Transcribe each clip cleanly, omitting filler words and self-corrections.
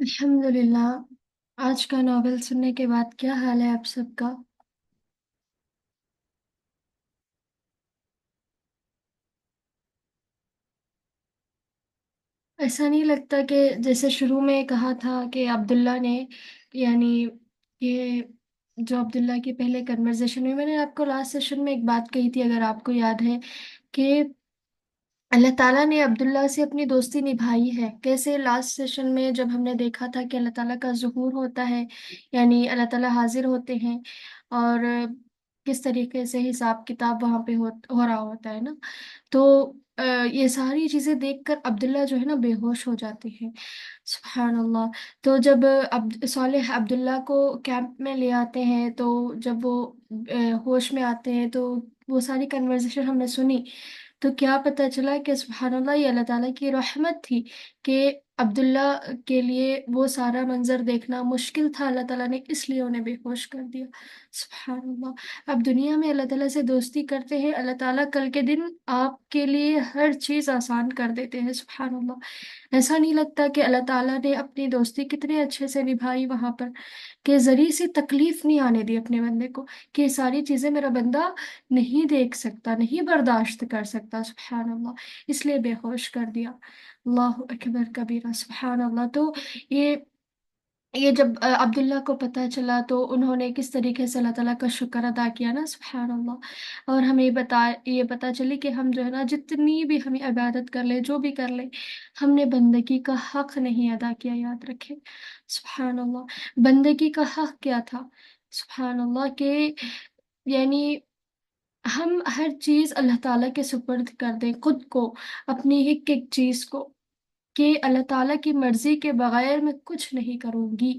अल्हम्दुलिल्लाह। आज का नॉवेल सुनने के बाद क्या हाल है आप सबका? ऐसा नहीं लगता कि जैसे शुरू में कहा था कि अब्दुल्ला ने, यानी कि जो अब्दुल्ला की पहले कन्वर्सेशन में मैंने आपको लास्ट सेशन में एक बात कही थी, अगर आपको याद है, कि अल्लाह ताला ने अब्दुल्ला से अपनी दोस्ती निभाई है। कैसे लास्ट सेशन में जब हमने देखा था कि अल्लाह ताला का ज़ुहूर होता है, यानी अल्लाह ताला हाजिर होते हैं, और किस तरीके से हिसाब किताब वहाँ पे हो रहा होता है ना। तो ये सारी चीज़ें देखकर अब्दुल्ला जो है ना बेहोश हो जाते हैं। सुभान अल्लाह। तो जब सालेह अब्दुल्ला को कैंप में ले आते हैं, तो जब वो होश में आते हैं, तो वो सारी कन्वर्सेशन हमने सुनी। तो क्या पता चला कि सुभान अल्लाह, ये अल्लाह ताला की रहमत थी कि अब्दुल्ला के लिए वो सारा मंजर देखना मुश्किल था, अल्लाह ताला ने इसलिए उन्हें बेहोश कर दिया। सुभान अल्लाह। अब दुनिया में अल्लाह ताला से दोस्ती करते हैं, अल्लाह ताला कल के दिन आपके लिए हर चीज़ आसान कर देते हैं। सुभान अल्लाह। ऐसा नहीं लगता कि अल्लाह ताला ने अपनी दोस्ती कितने अच्छे से निभाई वहां पर, कि जरी सी तकलीफ नहीं आने दी अपने बंदे को, कि ये सारी चीजें मेरा बंदा नहीं देख सकता, नहीं बर्दाश्त कर सकता। सुभान अल्लाह। इसलिए बेहोश कर दिया। अल्लाह अकबर कबीरा। सुभान अल्लाह। तो ये ये जब अब्दुल्ला को पता चला, तो उन्होंने किस तरीके से अल्लाह ताला का शुक्र अदा किया ना। सुभान अल्लाह। और हमें ये पता चली कि हम जो है ना, जितनी भी हमें इबादत कर ले, जो भी कर ले, हमने बंदगी का हक नहीं अदा किया, याद रखें। सुभान अल्लाह। बंदगी का हक क्या था? सुभान अल्लाह के, यानी हम हर चीज अल्लाह ताला के सुपर्द कर दें खुद को, अपनी एक एक चीज को, कि अल्लाह ताला की मर्जी के बगैर मैं कुछ नहीं करूंगी।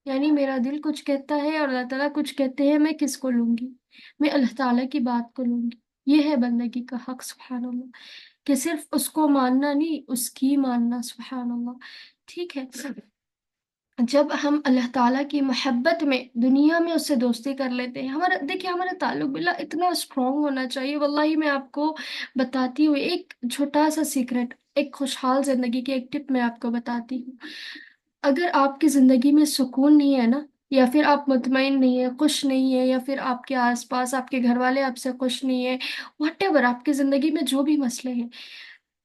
यानी मेरा दिल कुछ कहता है और अल्लाह ताला कुछ कहते हैं, मैं किसको लूंगी? मैं अल्लाह ताला की बात को लूंगी। ये है बंदगी का हक। सुभान अल्लाह। कि सिर्फ उसको मानना नहीं, उसकी मानना। सुभान अल्लाह। ठीक है। जब हम अल्लाह ताला की मोहब्बत में दुनिया में उससे दोस्ती कर लेते हैं, हमारा देखिए, हमारा ताल्लुक बिल्ला इतना स्ट्रांग होना चाहिए। वल्लाही मैं आपको बताती हूँ एक छोटा सा सीक्रेट, एक खुशहाल जिंदगी की एक टिप मैं आपको बताती हूँ। अगर आपकी जिंदगी में सुकून नहीं है ना, या फिर आप मुतमईन नहीं है, खुश नहीं है, या फिर आपके आसपास आपके घर वाले आपसे खुश नहीं है, वट एवर आपकी जिंदगी में जो भी मसले हैं,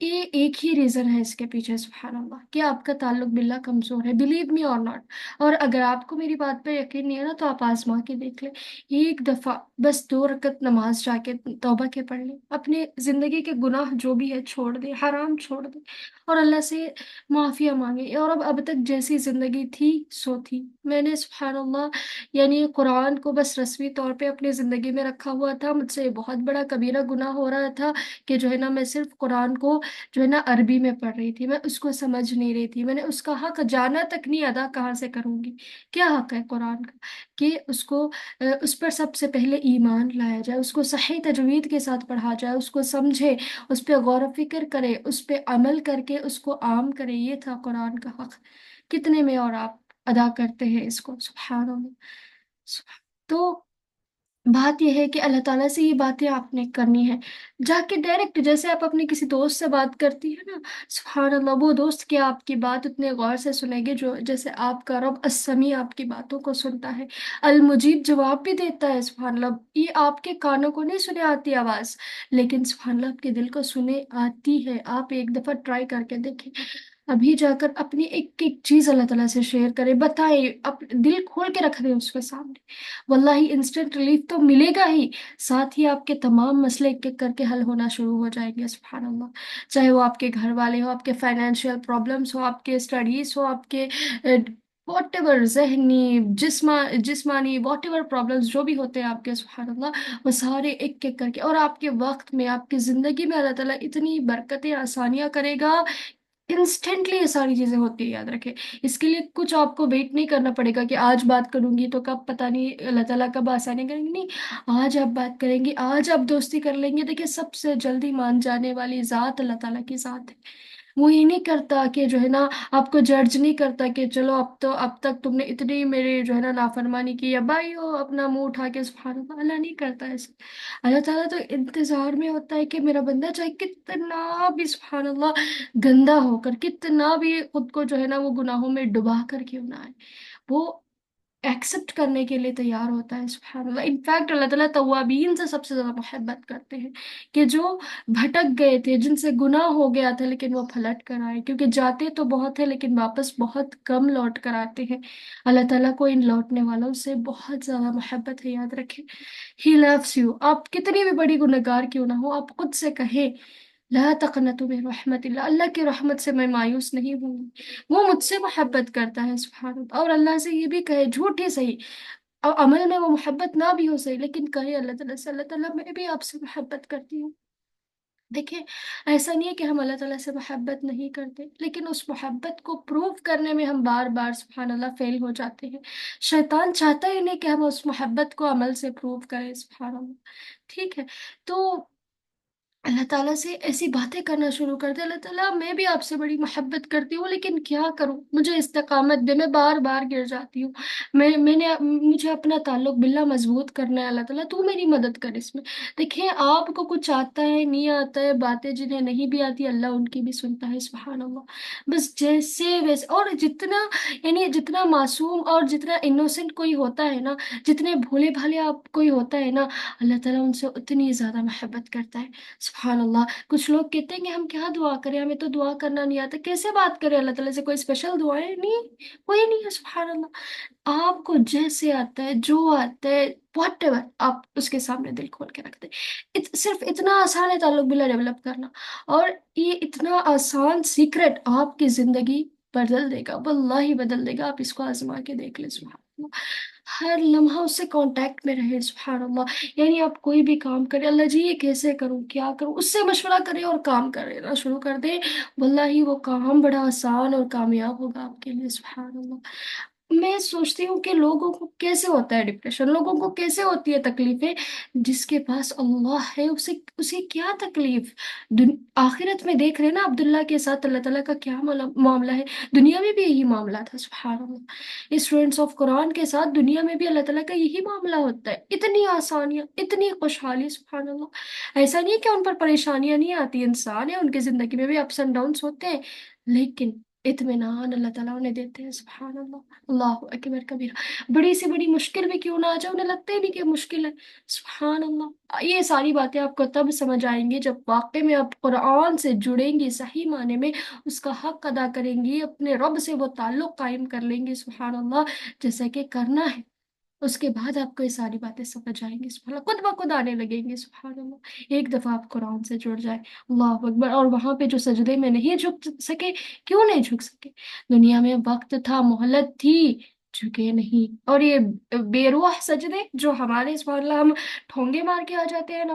ये एक ही रीजन है इसके पीछे। सुभान अल्लाह। कि आपका ताल्लुक बिल्ला कमजोर है, बिलीव मी और नॉट। और अगर आपको मेरी बात पर यकीन नहीं है ना, तो आप आजमा के देख ले। एक दफा बस 2 रकत नमाज जाके तौबा के पढ़ ले, अपने जिंदगी के गुनाह जो भी है छोड़ दे, हराम छोड़ दे, और अल्लाह से माफिया मांगे। और अब तक जैसी जिंदगी थी सो थी। मैंने सुभान अल्लाह, यानी कुरान को बस रस्मी तौर पे अपनी जिंदगी में रखा हुआ था। मुझसे बहुत बड़ा कबीरा गुनाह हो रहा था कि जो है ना, मैं सिर्फ कुरान को जो है ना अरबी में पढ़ रही थी, मैं उसको समझ नहीं रही थी, मैंने उसका हक जाना तक नहीं, अदा कहाँ से करूंगी? क्या हक है कुरान का? कि उसको उस पर सबसे पहले ईमान लाया जाए, उसको सही तजवीद के साथ पढ़ा जाए, उसको समझे, उस पर गौर व फिक्र करे, उस पर अमल करके उसको आम करे। ये था कुरान का हक। कितने में और आप अदा करते हैं इसको? सुभान अल्लाह। तो बात यह है कि अल्लाह ताला से ये बातें आपने करनी है, जाके डायरेक्ट, जैसे आप अपने किसी दोस्त से बात करती है ना। सुभान अल्लाह। वो दोस्त क्या आपकी बात उतने गौर से सुनेंगे जो जैसे आपका रब अस्समी आपकी बातों को सुनता है, अल मुजीब जवाब भी देता है। सुभान अल्लाह। ये आपके कानों को नहीं सुने आती आवाज, लेकिन सुभान अल्लाह आपके दिल को सुने आती है। आप एक दफा ट्राई करके देखें। अभी जाकर अपनी एक एक चीज अल्लाह ताला से शेयर करें, बताएं, दिल खोल के रख दें उसके सामने। वल्लाही इंस्टेंट रिलीफ तो मिलेगा ही, साथ ही आपके तमाम मसले एक एक करके हल होना शुरू हो जाएंगे। सुभान अल्लाह। चाहे वो आपके घर वाले हो, आपके फाइनेंशियल प्रॉब्लम्स हो, आपके स्टडीज हो, आपके वॉट एवर जहनी जिस्मानी वॉट एवर प्रॉब्लम्स जो भी होते हैं आपके, सुभान अल्लाह, वो सारे एक एक करके, और आपके वक्त में, आपकी जिंदगी में अल्लाह ताला इतनी बरकतें आसानियां करेगा। इंस्टेंटली ये सारी चीजें होती है, याद रखें। इसके लिए कुछ आपको वेट नहीं करना पड़ेगा कि आज बात करूंगी तो कब, पता नहीं अल्लाह ताला कब आसानी करेंगे। नहीं, आज आप बात करेंगे, आज आप दोस्ती कर लेंगे, देखिए सबसे जल्दी मान जाने वाली जात अल्लाह ताला की जात है। वो ये नहीं करता कि जो है ना आपको जज नहीं करता कि चलो अब तक तुमने इतनी मेरे जो है ना नाफरमानी की है भाई, हो अपना मुंह उठा के सुभान अल्लाह। अल्लाह नहीं करता ऐसे। अल्लाह ताला तो इंतजार में होता है कि मेरा बंदा चाहे कितना भी सुभान अल्लाह गंदा होकर, कितना भी खुद को जो है ना वो गुनाहों में डुबा कर क्यों ना आए, वो एक्सेप्ट करने के लिए तैयार होता है सुभान अल्लाह। इनफैक्ट अल्लाह ताला तव्वाबीन से सबसे ज्यादा मोहब्बत करते हैं, कि जो भटक गए थे, जिनसे गुनाह हो गया था लेकिन वो पलट कर आए, क्योंकि जाते तो बहुत है लेकिन वापस बहुत कम लौट कर आते हैं। अल्लाह ताला को इन लौटने वालों से बहुत ज्यादा मोहब्बत है, याद रखें। ही लव्स यू, आप कितनी भी बड़ी गुनहगार क्यों ना हो, आप खुद से कहें ला तकनतु मिन रहमतिल्लाह, अल्लाह की रहमत से मैं मायूस नहीं हूँ, वो मुझसे मोहब्बत करता है सुभान अल्लाह। और अल्लाह से ये भी कहे, झूठ ही सही और अमल में वो मोहब्बत ना भी हो सही, लेकिन कहे अल्लाह ताला से, अल्लाह ताला मैं भी आपसे मोहब्बत करती हूँ। देखिए, ऐसा नहीं है कि हम अल्लाह ताला से मोहब्बत नहीं करते, लेकिन उस मोहब्बत को प्रूव करने में हम बार बार सुभान अल्लाह फेल हो जाते हैं। शैतान चाहता ही नहीं कि हम उस मोहब्बत को अमल से प्रूव करें सुभान अल्लाह। ठीक है, तो अल्लाह ताला से ऐसी बातें करना शुरू कर दे, अल्लाह ताला मैं भी आपसे बड़ी मोहब्बत करती हूँ लेकिन क्या करूँ, मुझे इस्तेकामत दे, मैं बार बार गिर जाती हूँ। मुझे अपना ताल्लुक बिल्ला मजबूत करना है, अल्लाह ताला तू मेरी मदद कर इसमें। देखिए, आपको कुछ आता है नहीं आता है, बातें जिन्हें नहीं भी आती अल्लाह उनकी भी सुनता है सुभान अल्लाह। बस जैसे वैसे, और जितना यानी जितना मासूम और जितना इनोसेंट कोई होता है ना, जितने भोले भाले आप कोई होता है ना, अल्लाह ताला उनसे उतनी ज्यादा मोहब्बत करता है सुभान अल्लाह। कुछ लोग कहते हैं कि हम क्या दुआ करें, हमें तो दुआ करना नहीं आता, कैसे बात करें अल्लाह ताला से, कोई स्पेशल दुआएं नहीं, कोई नहीं है सुभान अल्लाह। आपको जैसे आता है, जो आता है, वट एवर, आप उसके सामने दिल खोल के रखते हैं। सिर्फ इतना आसान है ताल्लुक बिल्ला डेवलप करना, और ये इतना आसान सीक्रेट आपकी जिंदगी बदल देगा, वल्लाही बदल देगा। आप इसको आजमा के देख ले सुभान अल्लाह। हर लम्हा उससे कांटेक्ट में रहे सुभान अल्लाह। यानी आप कोई भी काम करें, अल्लाह जी ये कैसे करूं क्या करूं, उससे मशवरा करें और काम करना शुरू कर दे, वल्लाही वो काम बड़ा आसान और कामयाब होगा आपके लिए सुभान अल्लाह। मैं सोचती हूँ कि लोगों को कैसे होता है डिप्रेशन, लोगों को कैसे होती है तकलीफें, जिसके पास अल्लाह है उसे उसे क्या तकलीफ। आखिरत में देख रहे हैं ना अब्दुल्ला के साथ अल्लाह ताला का क्या मामला है, दुनिया में भी यही मामला था सुभान अल्लाह। स्टूडेंट्स ऑफ कुरान के साथ दुनिया में भी अल्लाह ताला का यही मामला होता है, इतनी आसानियां, इतनी खुशहाली सुभान अल्लाह। ऐसा नहीं है कि उन पर परेशानियां नहीं आती, इंसान है, उनकी जिंदगी में भी अप्स एंड डाउन्स होते हैं, लेकिन इत्मीनान अल्लाह ताला उन्हें देते हैं सुभान अल्लाह। अल्लाह अकबर कबीरा। बड़ी से बड़ी मुश्किल भी क्यों ना आ जाए, उन्हें लगता ही नहीं कि मुश्किल है सुभान अल्लाह। ये सारी बातें आपको तब समझ आएंगी जब वाकई में आप कुरान से जुड़ेंगी, सही माने में उसका हक अदा करेंगी, अपने रब से वो ताल्लुक कायम कर लेंगी सुभान अल्लाह, जैसा कि करना है। उसके बाद आपको ये सारी बातें समझ आएंगी सुभान अल्लाह, खुद ब खुद आने लगेंगी सुभान अल्लाह। एक दफा आप कुरान से जुड़ जाए, अल्लाह अकबर। और वहां पे जो सजदे में नहीं झुक सके, क्यों नहीं झुक सके, दुनिया में वक्त था, मोहलत थी, झुके नहीं। और ये बेरुख सजदे जो हमारे सुभान अल्लाह हम ठोंगे मार के आ जाते हैं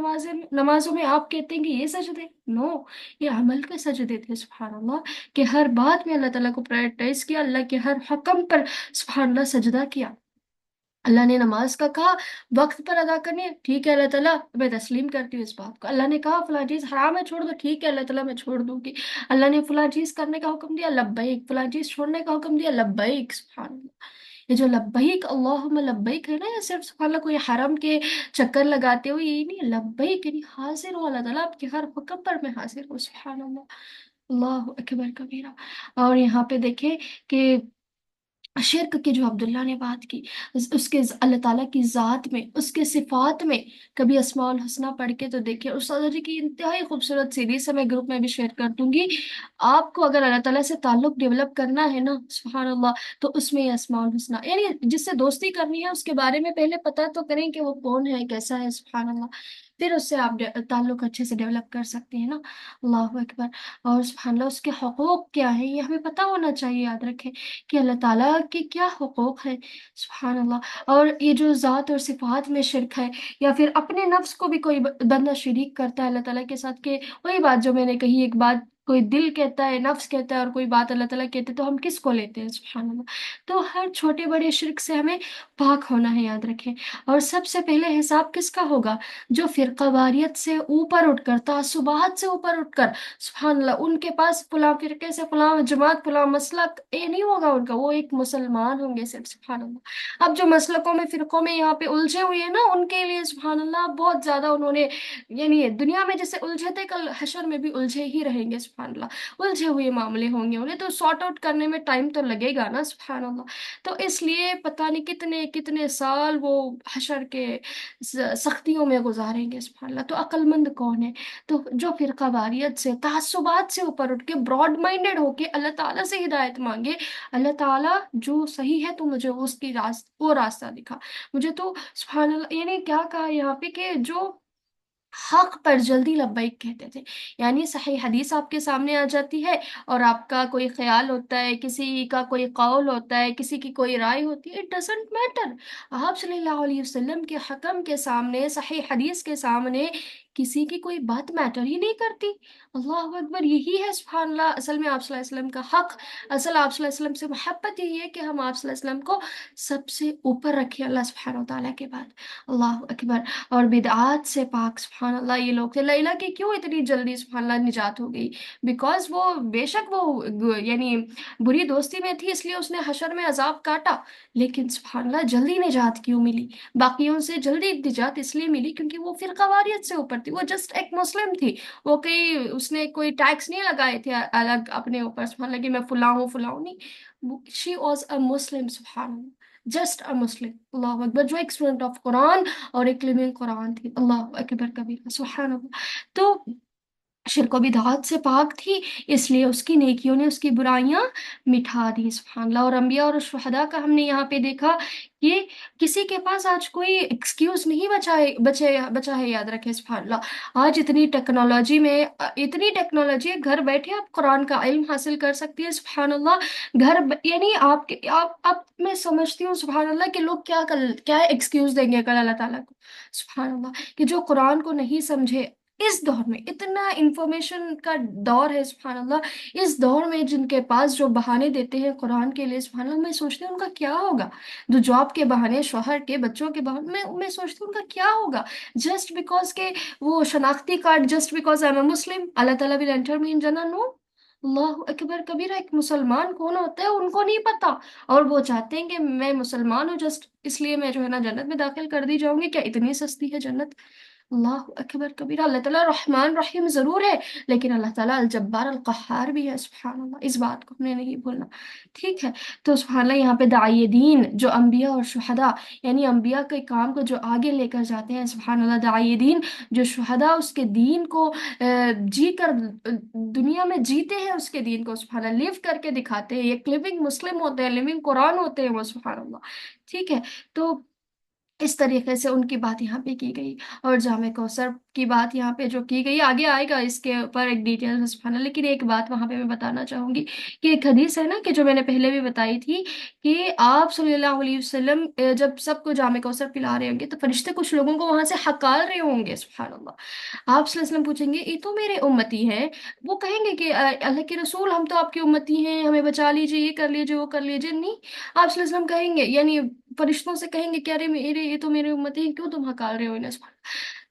नमाजों में, आप कहते हैं कि ये सजदे, नो, ये अमल के सजदे थे सुभान अल्लाह। कि हर बात में अल्लाह ताला को प्रायोरिटाइज किया, अल्लाह के हर हुक्म पर सुभान अल्लाह सजदा किया। अल्लाह ने नमाज का कहा वक्त पर अदा करनी है, ठीक है अल्लाह ताला मैं तस्लीम करती हूँ इस बात को। अल्लाह ने कहा फलां चीज हराम है छोड़ दो, ठीक है अल्लाह ताला मैं छोड़ दूंगी। अल्लाह ने फलां चीज करने का हुक्म दिया, लब्बैक, फलां चीज छोड़ने का हुक्म दिया, लब्बैक सुभान अल्लाह। ये जो लब्बैक अल्लाहुम्मा लब्बैक है ना, ये सिर्फ सुभान अल्लाह कोई हरम के चक्कर लगाते हुए यही नहीं, लब्बैक यानी हाजिर हो अल्लाह ताला आपके हर हुक्म पर मैं हाजिर हूँ सुभान अल्लाह। अल्लाह अकबर कबीरा। और यहाँ पे देखें कि शिरक की जो अब्दुल्ला ने बात की, उसके अल्लाह ताला की जात में, उसके सिफात में, कभी अस्माउल हुस्ना पढ़ के तो देखिए। उस्ताद जी की इंतहाई खूबसूरत सीरीज है, मैं ग्रुप में भी शेयर कर दूंगी। आपको अगर अल्लाह ताला से ताल्लुक डेवलप करना है ना सुभान अल्लाह, तो उसमें ये अस्माउल हुस्ना, यानी जिससे दोस्ती करनी है उसके बारे में पहले पता तो करें कि वो कौन है, कैसा है सुभान अल्लाह, फिर उससे आप ताल्लुक अच्छे से डेवलप कर सकते हैं ना। अल्लाह अकबर। और सुभान अल्लाह उसके हकूक क्या है ये हमें पता होना चाहिए, याद रखें कि अल्लाह ताला के क्या हुकूक है सुभान अल्लाह। और ये जो ज़ात और सिफात में शिरक है, या फिर अपने नफ्स को भी कोई बंदा शरीक करता है अल्लाह ताला के साथ, के वही बात जो मैंने कही, एक बात कोई दिल कहता है, नफ्स कहता है, और कोई बात अल्लाह ताला कहते हैं, तो हम किसको लेते हैं? सुभान अल्लाह। तो हर छोटे बड़े शिर्क से हमें पाक होना है, याद रखें। और सबसे पहले हिसाब किसका होगा? जो फिरकावारियत से ऊपर उठकर, तासुबात से ऊपर उठकर, सुभान अल्लाह, उनके पास फलां फिरके से फलां जमात फलां मसलक ये नहीं होगा उनका, वो एक मुसलमान होंगे सिर्फ। सुभान अल्लाह। अब जो मसलकों में फिरकों में यहाँ पे उलझे हुए हैं ना, उनके लिए सुभान अल्लाह बहुत ज्यादा उन्होंने, यानी दुनिया में जैसे उलझे थे, कल हशर में भी उलझे ही रहेंगे। सुभान अल्लाह। उलझे हुए मामले होंगे, उन्हें तो सॉर्ट आउट करने में टाइम तो लगेगा ना। सुभान अल्लाह। तो इसलिए पता नहीं कितने कितने साल वो हशर के सख्तियों में गुजारेंगे। सुभान अल्लाह। तो अक्लमंद कौन है? तो जो फिरका वारियत से, तासुबात से ऊपर उठ के, ब्रॉड माइंडेड होके अल्लाह ताला से हिदायत मांगे, अल्लाह ताला जो सही है तो मुझे उसकी वो रास्ता दिखा। मुझे तो सुभान अल्लाह, यानी क्या कहा यहाँ पे कि जो हक पर जल्दी लब्बैक कहते थे, यानी सही हदीस आपके सामने आ जाती है, और आपका कोई ख्याल होता है, किसी का कोई कौल होता है, किसी की कोई राय होती है, इट डजेंट मैटर। आप सल्लल्लाहु अलैहि वसल्लम के हकम के सामने, सही हदीस के सामने किसी की कोई बात मैटर ही नहीं करती। अल्लाह अकबर। यही है सुभान अल्लाह असल में आप सल्लल्लाहु अलैहि वसल्लम का हक। असल आप सल्लल्लाहु अलैहि वसल्लम से मोहब्बत यही है कि हम आप सल्लल्लाहु अलैहि वसल्लम को सबसे ऊपर रखें अल्लाह सुब्हानहू व तआला के बाद। अल्लाह अकबर। और बिदआत से पाक सुभान अल्लाह ये लोग थे। लैला की क्यों इतनी जल्दी सुभान अल्लाह निजात हो गई? बिकॉज वो बेशक वो यानी बुरी दोस्ती में थी, इसलिए उसने हशर में अजाब काटा, लेकिन सुभान अल्लाह जल्दी निजात क्यों मिली? बाकियों से जल्दी निजात इसलिए मिली क्योंकि वो फिरकावारियत से ऊपर थी, वो जस्ट एक मुस्लिम थी। वो कहीं उसने कोई टैक्स नहीं लगाए थे अलग अपने ऊपर, सुभान अल्लाह, कि मैं फुला हूँ नहीं। शी वॉज अ मुस्लिम सुभान अल्लाह, जस्ट अ मुस्लिम। अल्लाह अकबर। जो एक स्टूडेंट ऑफ कुरान और एक लिविंग कुरान थी। अल्लाह अकबर कबीर सुभान अल्लाह। तो शिरक बिदअत से पाक थी, इसलिए उसकी नेकियों ने उसकी बुराइयां मिठा दी। सुभान अल्लाह। और अंबिया और शुहदा का हमने यहाँ पे देखा कि किसी के पास आज कोई एक्सक्यूज नहीं बचा है, याद रखें। सुभान अल्लाह। आज इतनी टेक्नोलॉजी में, इतनी टेक्नोलॉजी है, घर बैठे आप कुरान का इल्म हासिल कर सकती है। सुभान अल्लाह। यानी आप मैं समझती हूँ सुभान अल्लाह कि लोग क्या एक्सक्यूज देंगे कल अल्लाह ताला को। सुभान अल्लाह। कि जो कुरान को नहीं समझे, इस दौर में इतना इंफॉर्मेशन का दौर है सुभान अल्लाह, इस दौर में जिनके पास जो बहाने देते हैं कुरान के लिए, सुभान अल्लाह, मैं सोचती हूँ उनका क्या होगा? जो जॉब के बहाने, शोहर के, बच्चों के बहाने, मैं सोचती हूँ उनका क्या होगा? जस्ट बिकॉज के वो शनाख्ती card, just because I am a Muslim, अल्लाह ताला विल एंटर मी इन जन्नत? नो। अल्लाह अकबर कबीरा। एक मुसलमान कौन होता है उनको नहीं पता, और वो चाहते हैं कि मैं मुसलमान हूँ, जस्ट इसलिए मैं जो है ना जन्नत में दाखिल कर दी जाऊंगी। क्या इतनी सस्ती है जन्नत? अल्लाह अकबर कबीरा। अल्लाह ताला रहमान रहीम जरूर है, लेकिन अल्लाह ताला अल जब्बार अल कहार भी है। सुभान अल्लाह। इस बात को हमने नहीं भूलना। ठीक है। तो सुभान अल्लाह यहाँ पे दाई दीन जो अंबिया और शुहदा, यानी अंबिया के काम को जो आगे लेकर जाते हैं, सुभान अल्लाह, दाई दीन जो शुहदा उसके दीन को जी कर दुनिया में जीते हैं, उसके दीन को सुभान अल्लाह लिव करके दिखाते हैं, एक लिविंग मुस्लिम होते हैं, लिविंग कुरान होते हैं वो। सुभान अल्लाह। ठीक है। तो इस तरीके से उनकी बात यहाँ पे की गई। और जामे कौसर की बात यहाँ पे जो की गई, आगे आएगा इसके ऊपर एक डिटेल में सुभान अल्लाह। लेकिन एक बात वहाँ पे मैं बताना चाहूंगी कि एक हदीस है ना, कि जो मैंने पहले भी बताई थी, कि आप सल्लल्लाहु अलैहि वसल्लम जब सबको जामे कौसर पिला रहे होंगे, तो फरिश्ते कुछ लोगों को वहां से हकार रहे होंगे। सुभान अल्लाह। आप सल्लल्लाहु अलैहि वसल्लम पूछेंगे, ये तो मेरे उम्मती है। वो कहेंगे कि अल्लाह के रसूल, हम तो आपकी उम्मती हैं, हमें बचा लीजिए, ये कर लीजिए, वो कर लीजिए। नहीं। आप सल्लल्लाहु अलैहि वसल्लम कहेंगे, यानी फरिश्तों से कहेंगे कि अरे मेरे, ये तो मेरे उम्मती हैं, क्यों तुम हकार रहे हो इन्हें?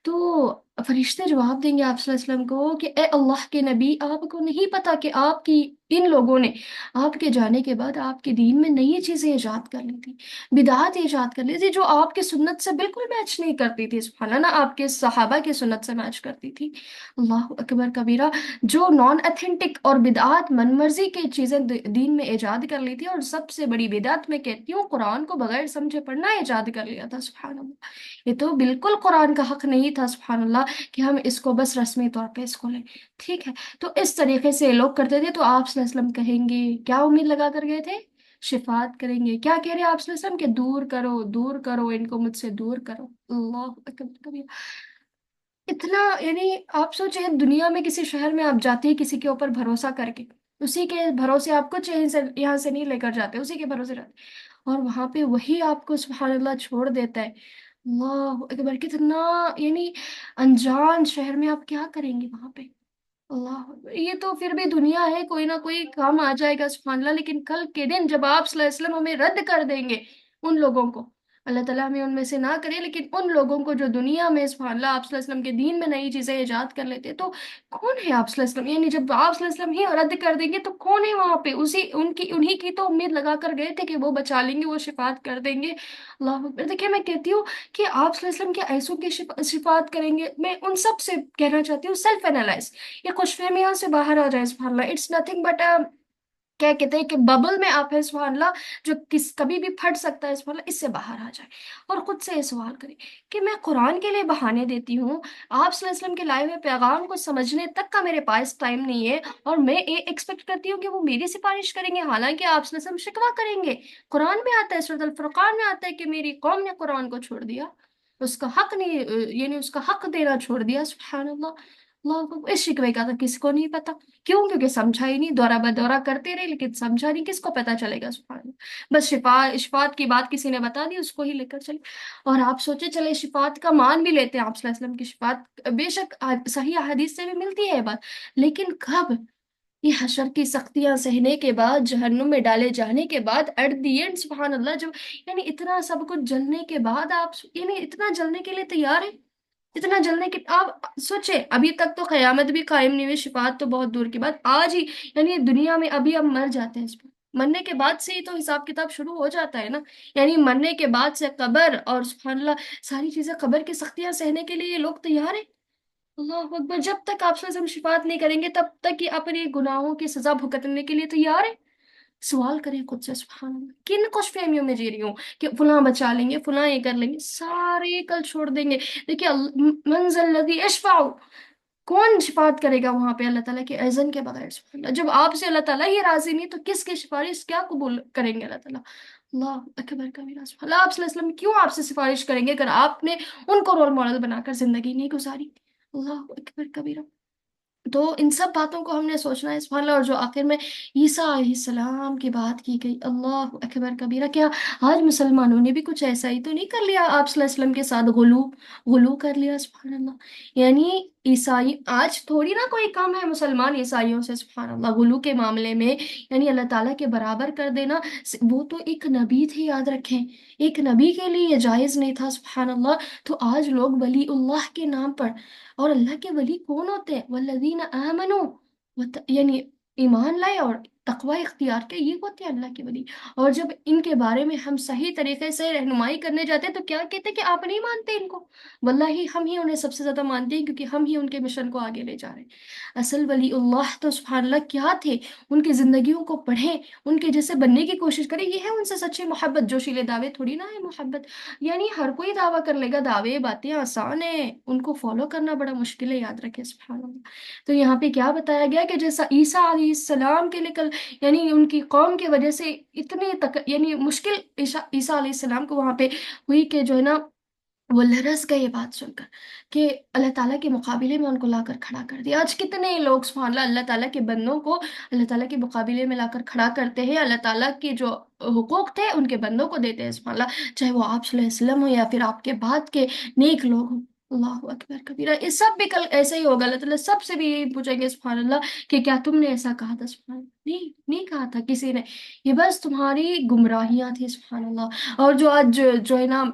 तो फरिश्ते जवाब देंगे आप सल्लल्लाहु अलैहि वसल्लम को कि ए अल्लाह के नबी, आपको नहीं पता कि आपकी इन लोगों ने आपके जाने के बाद आपके दीन में नई चीजें ईजाद कर ली थी, बिदात ईजाद कर ली थी, जो आपकी सुन्नत से बिल्कुल मैच नहीं करती थी। सुभान अल्लाह। ना आपके सहाबा की सुन्नत से मैच करती थी। अल्लाह अकबर कबीरा। जो नॉन अथेंटिक और बिदात मनमर्जी की चीजें दीन में ईजाद कर ली थी, और सबसे बड़ी बिदात मैं कहती हूँ कुरान को बगैर समझे पढ़ना ईजाद कर लिया था। सुभान अल्लाह। ये तो बिल्कुल कुरान का हक नहीं था सुभान अल्लाह, कि हम इसको बस रस्मी तौर पे इसको लें। ठीक है। तो इस तरीके से ये लोग करते थे। तो आप सल्लल्लाहु अलैहि वसल्लम कहेंगे, क्या उम्मीद लगा कर गए थे? शिफात करेंगे। क्या कह रहे हैं आप सल्लल्लाहु अलैहि वसल्लम के? दूर करो इनको मुझसे, दूर करो। अल्लाह अकबर कबीर। इतना, यानी आप सोचे दुनिया में किसी शहर में आप जाते हैं किसी के ऊपर भरोसा करके, उसी के भरोसे आपको चैन से यहाँ से नहीं लेकर जाते, उसी के भरोसे रहते, और वहां पे वही आपको सुभान अल्लाह छोड़ देता है। अल्लाह अकबर। कितना, यानी अनजान शहर में आप क्या करेंगे वहां पे? अल्लाह, ये तो फिर भी दुनिया है, कोई ना कोई काम आ जाएगा सुभान अल्लाह। लेकिन कल के दिन जब आप सल्लल्लाहु अलैहि वसल्लम हमें रद्द कर देंगे, उन लोगों को, अल्लाह ताला हमें उनमें से ना करे, लेकिन उन लोगों को जो दुनिया में सुभान अल्लाह आप सल्लल्लाहु अलैहि वसल्लम के दीन में नई चीजें इजाद कर लेते, तो कौन है आप सल्लल्लाहु अलैहि वसल्लम? यानी जब आप सल्लल्लाहु अलैहि वसल्लम ही रद्द कर देंगे तो कौन है वहां पे? उसी उनकी उन्हीं की तो उम्मीद लगा कर गए थे कि वो बचा लेंगे, वो शिफात कर देंगे। अल्लाह अकबर। देखिए मैं कहती हूँ कि आप सल्लल्लाहु अलैहि वसल्लम के ऐसों की शिफात करेंगे। मैं उन सब से कहना चाहती हूँ, सेल्फ एनालाइज, ये खुश फहमियों से बाहर आ जाए सुभान अल्लाह। इट्स नथिंग बट क्या कहते हैं कि बबल में आप है सुभान अल्लाह, जो किस कभी भी फट सकता है सुभान अल्लाह, इससे बाहर आ जाए। और खुद से ये सवाल करें कि मैं कुरान के लिए बहाने देती हूँ, आप सल्लल्लाहु अलैहि वसल्लम के लाए हुए पैगाम को समझने तक का मेरे पास टाइम नहीं है, और मैं ये एक्सपेक्ट करती हूँ कि वो मेरी सिफारिश करेंगे, हालांकि आप सल्लल्लाहु अलैहि वसल्लम शिकवा करेंगे। कुरान में आता है, सूरह अल फुरकान में आता है कि मेरी कौम ने कुरान को छोड़ दिया, उसका हक नहीं, यानी उसका हक देना छोड़ दिया। सुभान अल्लाह। अल्लाह को इस शिकवे का तो किसी को नहीं पता। क्यों? क्योंकि समझा ही नहीं, दौरा बदौरा करते रहे लेकिन समझा नहीं, किसको पता चलेगा? सुभान अल्लाह। बस शिफात की बात किसी ने बता दी, उसको ही लेकर चले। और आप सोचे चले, शिफात का मान भी लेते हैं आप सल्लल्लाहु अलैहि वसल्लम की शिफात, बेशक सही हदीस से भी मिलती है ये बात, लेकिन कब? ये हशर की सख्तियां सहने के बाद, जहन्नुम में डाले जाने के बाद, एट दी एंड सुभान अल्लाह, जब यानी इतना सब कुछ जलने के बाद आप यानी इतना जलने के लिए तैयार है, इतना जलने के आप सोचे, अभी तक तो कयामत भी कायम नहीं हुई, शिफात तो बहुत दूर की बात, आज ही यानी दुनिया में अभी हम मर जाते हैं इस पर, मरने के बाद से ही तो हिसाब किताब शुरू हो जाता है ना। यानी मरने के बाद से कब्र और सुभान अल्लाह सारी चीजें, कब्र की सख्तियां सहने के लिए ये लोग तैयार है। अल्लाह अकबर। जब तक आप से हम शिफात नहीं करेंगे तब तक ये अपने गुनाहों की सजा भुगतने के लिए तैयार है। सवाल करें खुद से, सुभान अल्लाह, किन खुश फहमियों में जी रही हूँ कि फलां बचा लेंगे, फलां ये कर लेंगे, सारे कल छोड़ देंगे। देखिए मंजल लदी अशफाउ, कौन शिफात करेगा वहां पे अल्लाह ताला के अज़न के बगैर? सुभान अल्लाह। जब आपसे अल्लाह ताला ही राजी नहीं तो किसकी सिफारिश क्या कबूल करेंगे अल्लाह ताला? अल्लाह अकबर कबीरा। सुभान अल्लाह। आप सल्लल्लाहु अलैहि वसल्लम क्यों आपसे सिफारिश करेंगे अगर आपने उनको रोल मॉडल बनाकर जिंदगी नहीं गुजारी? अल्लाह अकबर कबीरा। तो इन सब बातों को हमने सोचना है सुभान अल्लाह। और जो आखिर में ईसा अलैहिस्सलाम की बात की गई, अल्लाह अकबर कबीरा, क्या आज मुसलमानों ने भी कुछ ऐसा ही तो नहीं कर लिया आप सल्लल्लाहु अलैहि वसल्लम के साथ? गुलू गुलू कर लिया सुभान अल्लाह। यानी ईसाई आज थोड़ी ना कोई कम है मुसलमान ईसाइयों से सुभान अल्लाह, गुलू के मामले में, यानी अल्लाह ताला के बराबर कर देना। वो तो एक नबी थे, याद रखें, एक नबी के लिए ये जायज नहीं था सुभान अल्लाह। तो आज लोग वली उल्लाह के नाम पर, और अल्लाह के वली कौन होते हैं? वल्लज़ीना आमनू, यानी ईमान लाए और तकवा इख्तियार के, ये होते हैं अल्लाह के वली। और जब इनके बारे में हम सही तरीके से रहनुमाई करने जाते हैं तो क्या कहते हैं कि आप नहीं मानते इनको? वल्लाही हम ही उन्हें सबसे ज्यादा मानते हैं, क्योंकि हम ही उनके मिशन को आगे ले जा रहे हैं। असल वली अल्लाह तो सुभान अल्लाह क्या थे, उनकी जिंदगियों को पढ़ें, उनके जैसे बनने की कोशिश करें, ये है उनसे सच्ची मोहब्बत। जोशीले दावे थोड़ी ना है मोहब्बत। यानी हर कोई दावा कर लेगा, दावे बातें आसान है, उनको फॉलो करना बड़ा मुश्किल है, याद रखें सुभान अल्लाह। तो यहाँ पे क्या बताया गया कि जैसा ईसा अलैहिस्सलाम के लिए कल, यानी उनकी कौम की वजह से इतनी तक यानी मुश्किल ईसा ईसा अलैहिस्सलाम को वहां पे हुई कि जो है ना, वो लरस गए ये बात सुनकर कि अल्लाह ताला के मुकाबले में उनको लाकर खड़ा कर दिया। आज कितने लोग सुभान अल्लाह अल्लाह ताला के बंदों को अल्लाह ताला के मुकाबले में लाकर खड़ा करते हैं, अल्लाह ताला के जो हुकूक थे उनके बंदों को देते हैं सुभान अल्लाह, चाहे वो आप सल्लल्लाहु अलैहि वसल्लम हो या फिर आपके बाद के नेक लोग हों। अल्लाह अकबर कबीरा। ये सब भी कल ऐसे ही होगा, अल्लाह ताला सबसे भी यही पूछेंगे सुभान अल्लाह कि क्या तुमने ऐसा कहा था? सुभान अल्लाह। नहीं, नहीं कहा था किसी ने, ये बस तुम्हारी गुमराहियां थी सुभान अल्लाह। और जो आज जो है ना,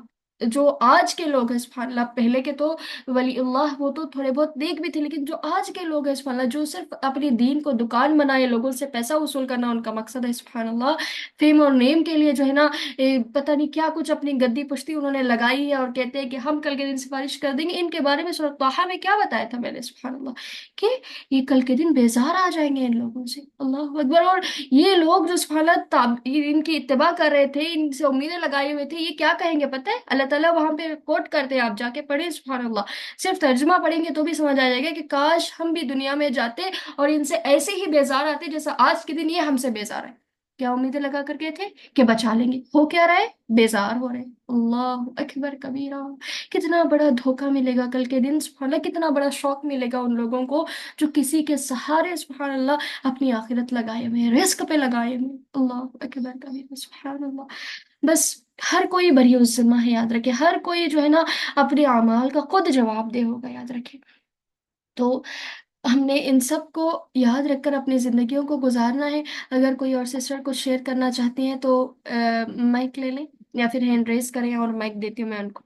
जो आज के लोग हैं सुभान अल्लाह, पहले के तो वली अल्लाह वो तो थोड़े बहुत नेक भी थे, लेकिन जो आज के लोग हैं सुभान अल्लाह, जो सिर्फ अपनी दीन को दुकान बनाए, लोगों से पैसा वसूल करना उनका मकसद है सुभान अल्लाह, फेम और नेम के लिए जो है ना, पता नहीं क्या कुछ अपनी गद्दी पुश्ती उन्होंने लगाई है, और कहते हैं कि हम कल के दिन सिफारिश कर देंगे। इनके बारे में सूरह ताहा में क्या बताया था मैंने सुभान अल्लाह, कि ये कल के दिन बेजार आ जाएंगे इन लोगों से। अल्लाह अकबर। और ये लोग जो सुभान अल्लाह इनकी इत्तिबा कर रहे थे, इनसे उम्मीदें लगाए हुए थे, ये क्या कहेंगे पता है? अल्लाह ताला वहां पे कोट करते हैं, आप जाके पढ़े सुभान अल्लाह, सिर्फ तर्जुमा पढ़ेंगे तो भी समझ आ जाएगा कि काश हम भी दुनिया में जाते और इनसे ऐसे ही बेजार आते जैसा आज के दिन ये हमसे बेजार है। क्या उम्मीदें लगा कर गए थे कि बचा लेंगे, हो क्या रहा है? बेजार हो रहे हैं। अल्लाह अकबर कबीरा। कितना बड़ा धोखा मिलेगा कल के दिन सुभान अल्लाह, कितना बड़ा शौक मिलेगा उन लोगों को जो किसी के सहारे सुभान अल्लाह अपनी आखिरत लगाए हुए हैं, रिस्क पे लगाए हुए हैं। अल्लाह अकबर कबीरा सुभान अल्लाह। बस हर कोई बरी उस जिम्मा है, याद रखे, हर कोई जो है ना अपने अमाल का खुद जवाबदेह होगा, याद रखे। तो ہم نے ان سب کو یاد رکھ کر اپنی زندگیوں کو گزارنا ہے۔ اگر کوئی اور سسٹر کچھ شیئر کرنا چاہتی ہیں تو مائک لے لیں یا پھر ہینڈ ریز کریں اور مائک دیتی ہوں میں ان کو۔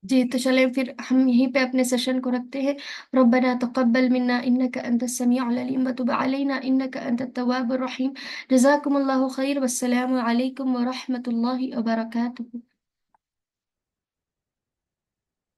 جی تو چلیں پھر ہم یہیں پہ اپنے سیشن کو رکھتے ہیں۔ ربنا تقبل منا انك انت السميع العليم وتب علينا انك انت التواب الرحيم۔ جزاكم الله خير، والسلام عليكم ورحمة الله وبركاته۔